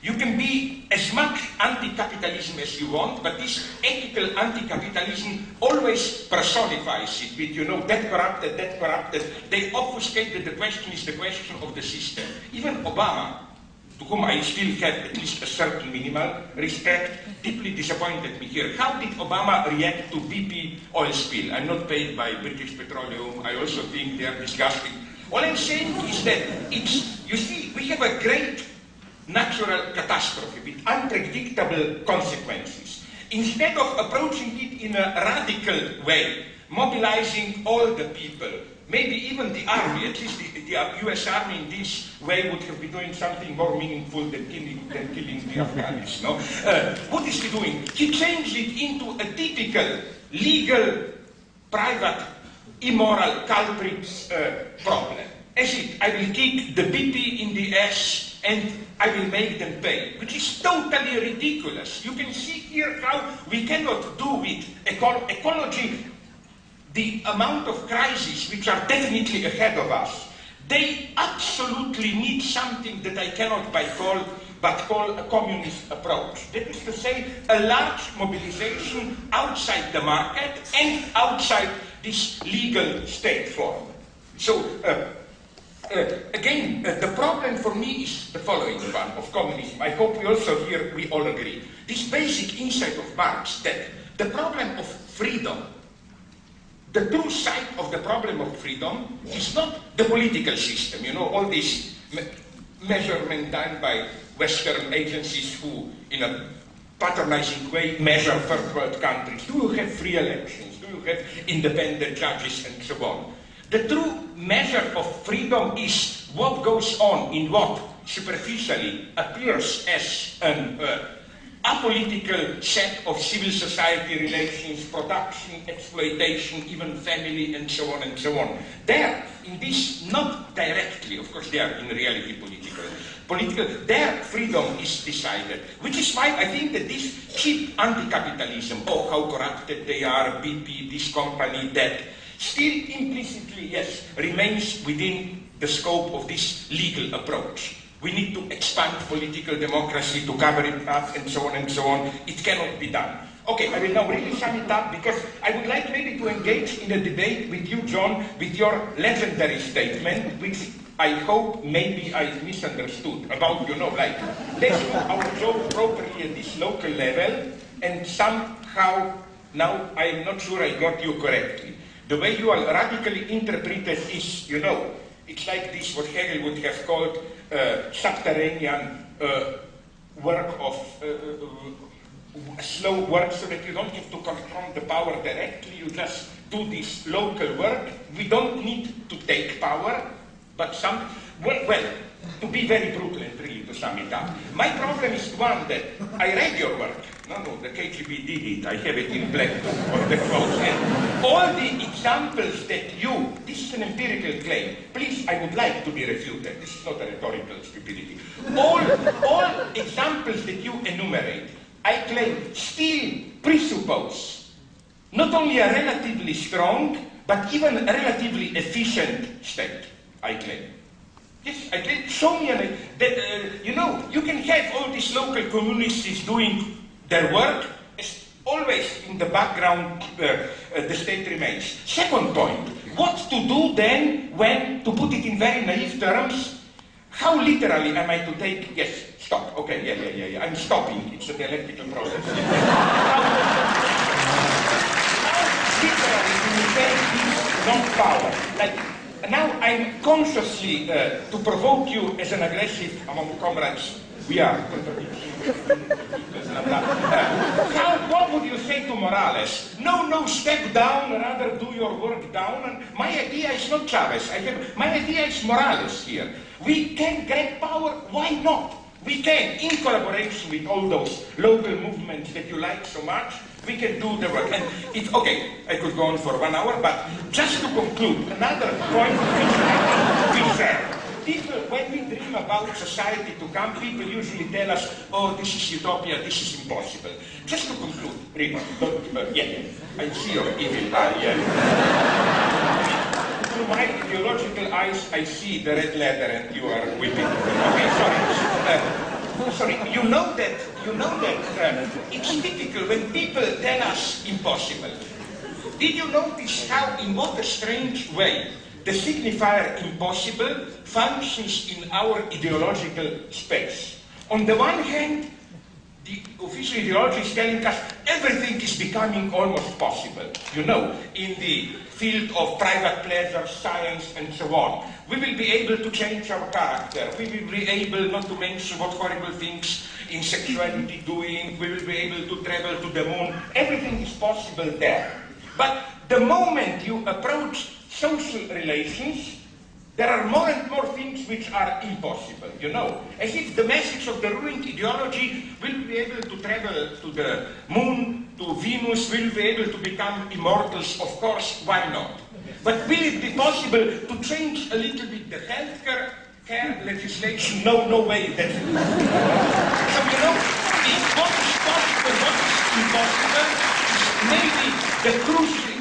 You can be as much anti-capitalism as you want, but this ethical anti-capitalism always personifies it with, you know, that corrupted, that corrupted. They obfuscate that the question is the question of the system. Even Obama, to whom I still have at least a certain minimal respect, deeply disappointed me here. How did Obama react to BP oil spill? I'm not paid by British Petroleum. I also think they are disgusting. All I'm saying is that it's, you see, we have a great natural catastrophe with unpredictable consequences. Instead of approaching it in a radical way, mobilizing all the people, maybe even the army, at least the US Army in this way would have been doing something more meaningful than killing the Afghans. No? What is he doing? He changed it into a typical, legal, private, immoral culprit problem. As it, I will kick the BP in the ass and I will make them pay, which is totally ridiculous. You can see here how we cannot do with ecology the amount of crises which are definitely ahead of us. They absolutely need something that I cannot call a communist approach. That is to say, a large mobilization outside the market and outside this legal state form. So, again, the problem for me is the following one of communism. I hope we also here we all agree. This basic insight of Marx that the problem of freedom, the true side of the problem of freedom is not the political system. You know, all this measurement done by Western agencies who, in a patronizing way, measure third world countries. Do you have free elections? Do you have independent judges and so on? The true measure of freedom is what goes on in what superficially appears as an apolitical set of civil society relations, production, exploitation, even family, and so on and so on. There, in this, not directly, of course they are in reality political, their freedom is decided. Which is why I think that this cheap anti-capitalism, oh how corrupted they are, BP, this company, that, still implicitly, yes, remains within the scope of this legal approach. We need to expand political democracy to cover it up and so on and so on. It cannot be done. Okay, I will now really sum it up because I would like maybe to engage in a debate with you, John, with your legendary statement, which I hope maybe I misunderstood about, you know, like, let's do our job properly at this local level, and somehow, now I'm not sure I got you correctly. The way you are radically interpreted is, you know, it's like this, what Hegel would have called subterranean work of slow work, so that you don't have to confront the power directly, you just do this local work. We don't need to take power, but well, to be very brutal and really to sum it up. My problem is one that I read your work. No, the KGB did it. I have it in black on the clothes. And all the examples that you, this is an empirical claim. Please, I would like to be refuted. This is not a rhetorical stupidity. All examples that you enumerate, I claim, still presuppose not only a relatively strong, but even a relatively efficient state, I claim. Yes, I claim. Show me, you know, you can have all these local communists doing their work, always in the background, the state remains. Second point, what to do then when, to put it in very naive terms, how literally am I to take, yes, stop, okay, yeah, I'm stopping, it's a dialectical process. How literally do you take this non-power? Like, now I'm consciously, to provoke you as an aggressive among comrades, we are contradicting. What would you say to Morales? No, step down, rather do your work down. And my idea is not Chavez. My idea is Morales here. We can get power, why not? We can, in collaboration with all those local movements that you like so much, we can do the work. And it's okay, I could go on for 1 hour, but just to conclude, another point which I think we share. People, when we dream about society to come, people usually tell us, oh, this is utopia, this is impossible. Just to conclude, Rima, I see your evil eye, Through my ideological eyes, I see the red letter and you are weeping. Okay, sorry. sorry, you know that it's typical when people tell us impossible. Did you notice how, in what a strange way, the signifier impossible functions in our ideological space? On the one hand, the official ideology is telling us everything is becoming almost possible. You know, in the field of private pleasure, science, and so on. We will be able to change our character. We will be able, not to mention what horrible things in sexuality doing. We will be able to travel to the moon. Everything is possible there. But the moment you approach social relations, there are more and more things which are impossible, you know. As if the message of the ruined ideology will be able to travel to the moon, to Venus, will be able to become immortals. Of course, why not? But will it be possible to change a little bit the healthcare legislation? No, no way. So, you know, what is possible, what is impossible, is maybe the crucial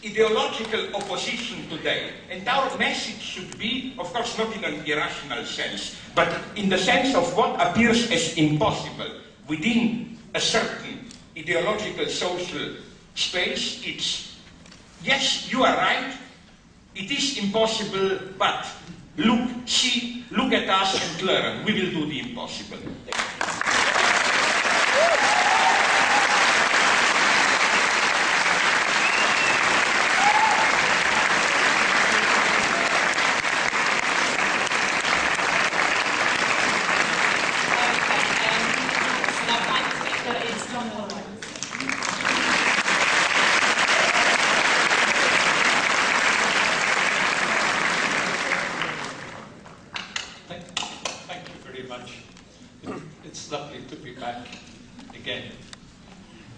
ideological opposition today. And our message should be, of course, not in an irrational sense, but in the sense of what appears as impossible within a certain ideological social space. It's, yes, you are right, it is impossible, but look at us and learn. We will do the impossible.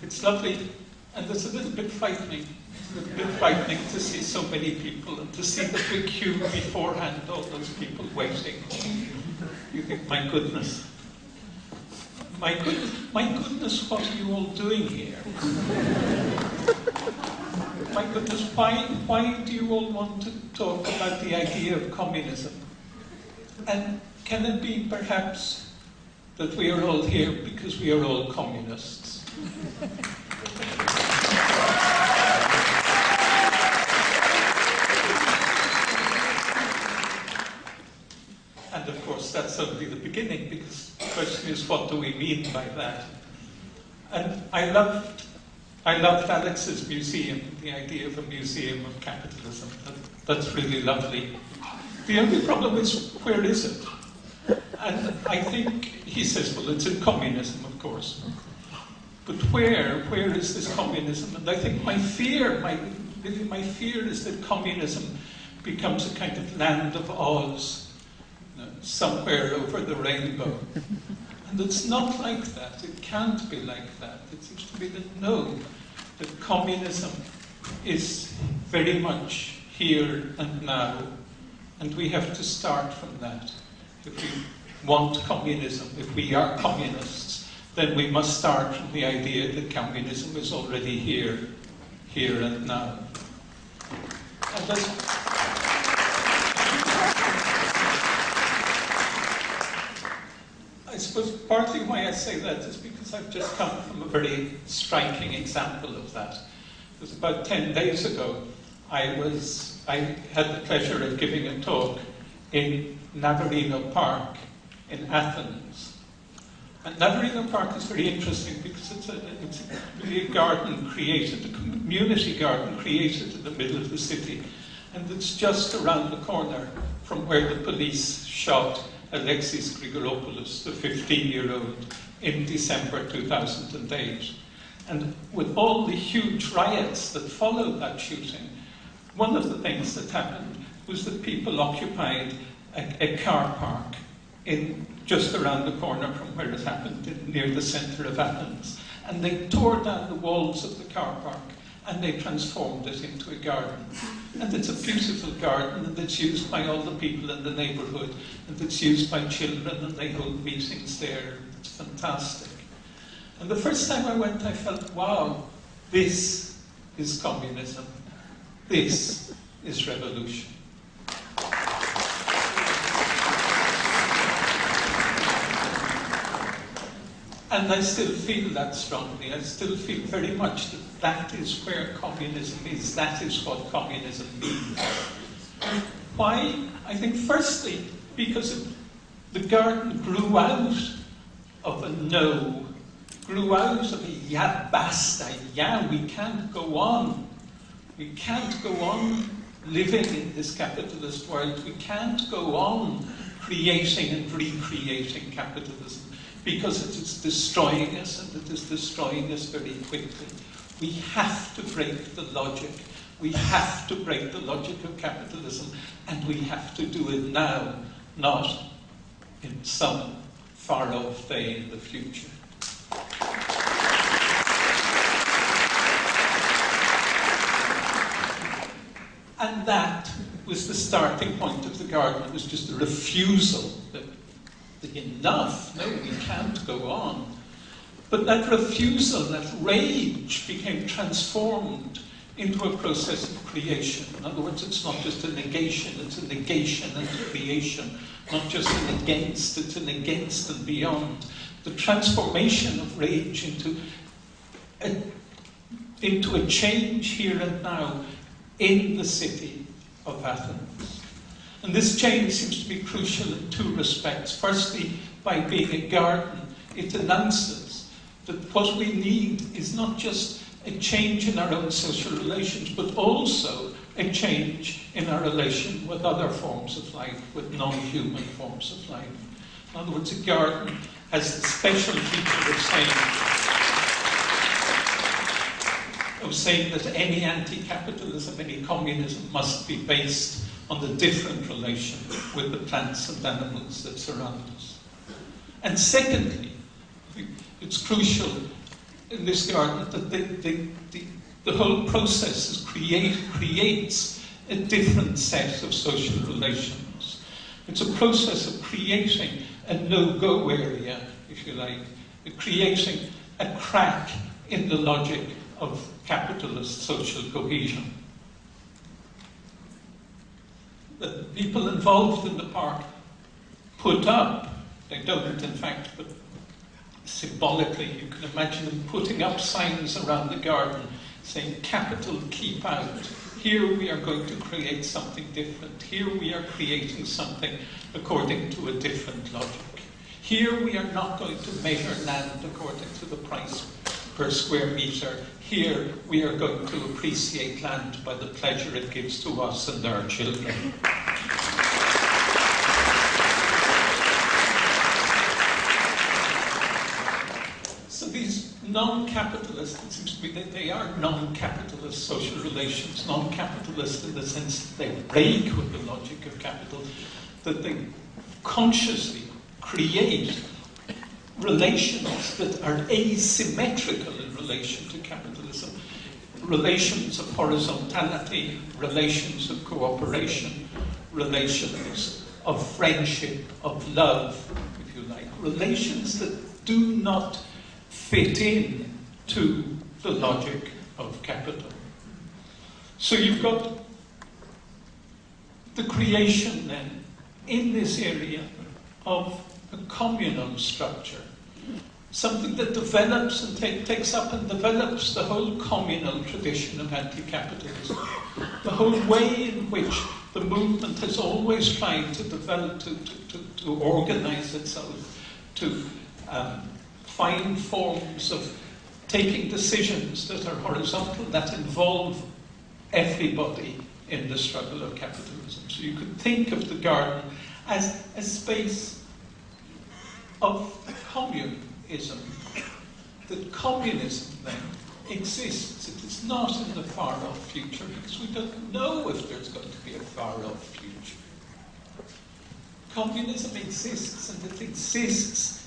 It's lovely, and it's a little bit frightening. It's a little bit frightening to see so many people and to see the big queue beforehand, all those people waiting. You think, my goodness, my goodness, what are you all doing here? My goodness, why do you all want to talk about the idea of communism? And can it be perhaps that we are all here because we are all communists? And of course that's only the beginning, because the question is, what do we mean by that? And I loved Alex's museum, the idea of a museum of capitalism. That's really lovely. The only problem is, where is it? And I think he says, well, it's in communism, of course. But where is this communism? And I think my fear is that communism becomes a kind of land of Oz, you know, somewhere over the rainbow. And it's not like that. It can't be like that. It seems to be that no, that communism is very much here and now, and we have to start from that. If we want communism, if we are communists, then we must start from the idea that communism is already here and now. And I suppose partly why I say that is because I've just come from a very striking example of that. It was about 10 days ago, I had the pleasure of giving a talk in Navarino Park in Athens. And Navarino Park is very interesting because it's really a garden created, a community garden created in the middle of the city. And it's just around the corner from where the police shot Alexis Grigoropoulos, the 15-year-old, in December 2008. And with all the huge riots that followed that shooting, one of the things that happened was that people occupied a car park just around the corner from where it happened, near the centre of Athens. And they tore down the walls of the car park and they transformed it into a garden. And it's a beautiful garden, and it's used by all the people in the neighbourhood, and it's used by children, and they hold meetings there. It's fantastic. And the first time I went, I felt, wow, this is communism. This is revolution. And I still feel that strongly. I still feel very much that that is where communism is. That is what communism means. Why? I think firstly, because the garden grew out of a no, grew out of a yeah, basta, yeah, we can't go on. We can't go on living in this capitalist world. We can't go on creating and recreating capitalism, because it is destroying us, and it is destroying us very quickly. We have to break the logic. We have to break the logic of capitalism, and we have to do it now, not in some far-off day in the future. And that was the starting point of the garden. It was just a refusal that enough, no, we can't go on. But that refusal, that rage, became transformed into a process of creation. In other words, it's not just a negation, it's a negation and creation. Not just an against, it's an against and beyond. The transformation of rage into a change here and now in the city of Athens. And this change seems to be crucial in two respects. Firstly, by being a garden, it announces that what we need is not just a change in our own social relations, but also a change in our relation with other forms of life, with non-human forms of life. In other words, a garden has the special feature of saying that any anti-capitalism, any communism must be based on the different relation with the plants and animals that surround us. And secondly, I think it's crucial in this garden that the whole process creates a different set of social relations. It's a process of creating a no-go area, if you like, creating a crack in the logic of capitalist social cohesion. The people involved in the park put up, they don't in fact, but symbolically you can imagine them putting up signs around the garden saying, capital, keep out. Here we are going to create something different. Here we are creating something according to a different logic. Here we are not going to measure land according to the price per square meter. Here we are going to appreciate land by the pleasure it gives to us and our children. So these non-capitalist, it seems to me that they are non-capitalist social relations, non-capitalist in the sense that they break with the logic of capital, that they consciously create relations that are asymmetrical in relation to capitalism, relations of horizontality, relations of cooperation, relations of friendship, of love, if you like, relations that do not fit in to the logic of capital. So you've got the creation then in this area of a communal structure, something that develops and takes up and develops the whole communal tradition of anti-capitalism, the whole way in which the movement has always tried to develop, to organize itself, to find forms of taking decisions that are horizontal, that involve everybody in the struggle of capitalism. So you could think of the garden as a space of communism. That communism then exists. It is not in the far-off future, because we don't know if there's going to be a far-off future. Communism exists, and it exists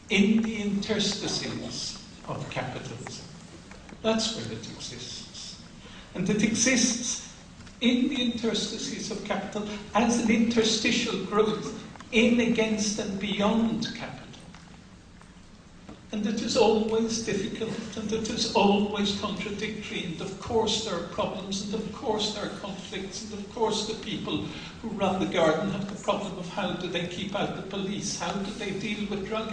in the interstices of capitalism. That's where it exists. And it exists in the interstices of capital as an interstitial growth in, against, and beyond capital. And it is always difficult, and it is always contradictory, and of course there are problems, and of course there are conflicts, and of course the people who run the garden have the problem of how do they keep out the police, how do they deal with drug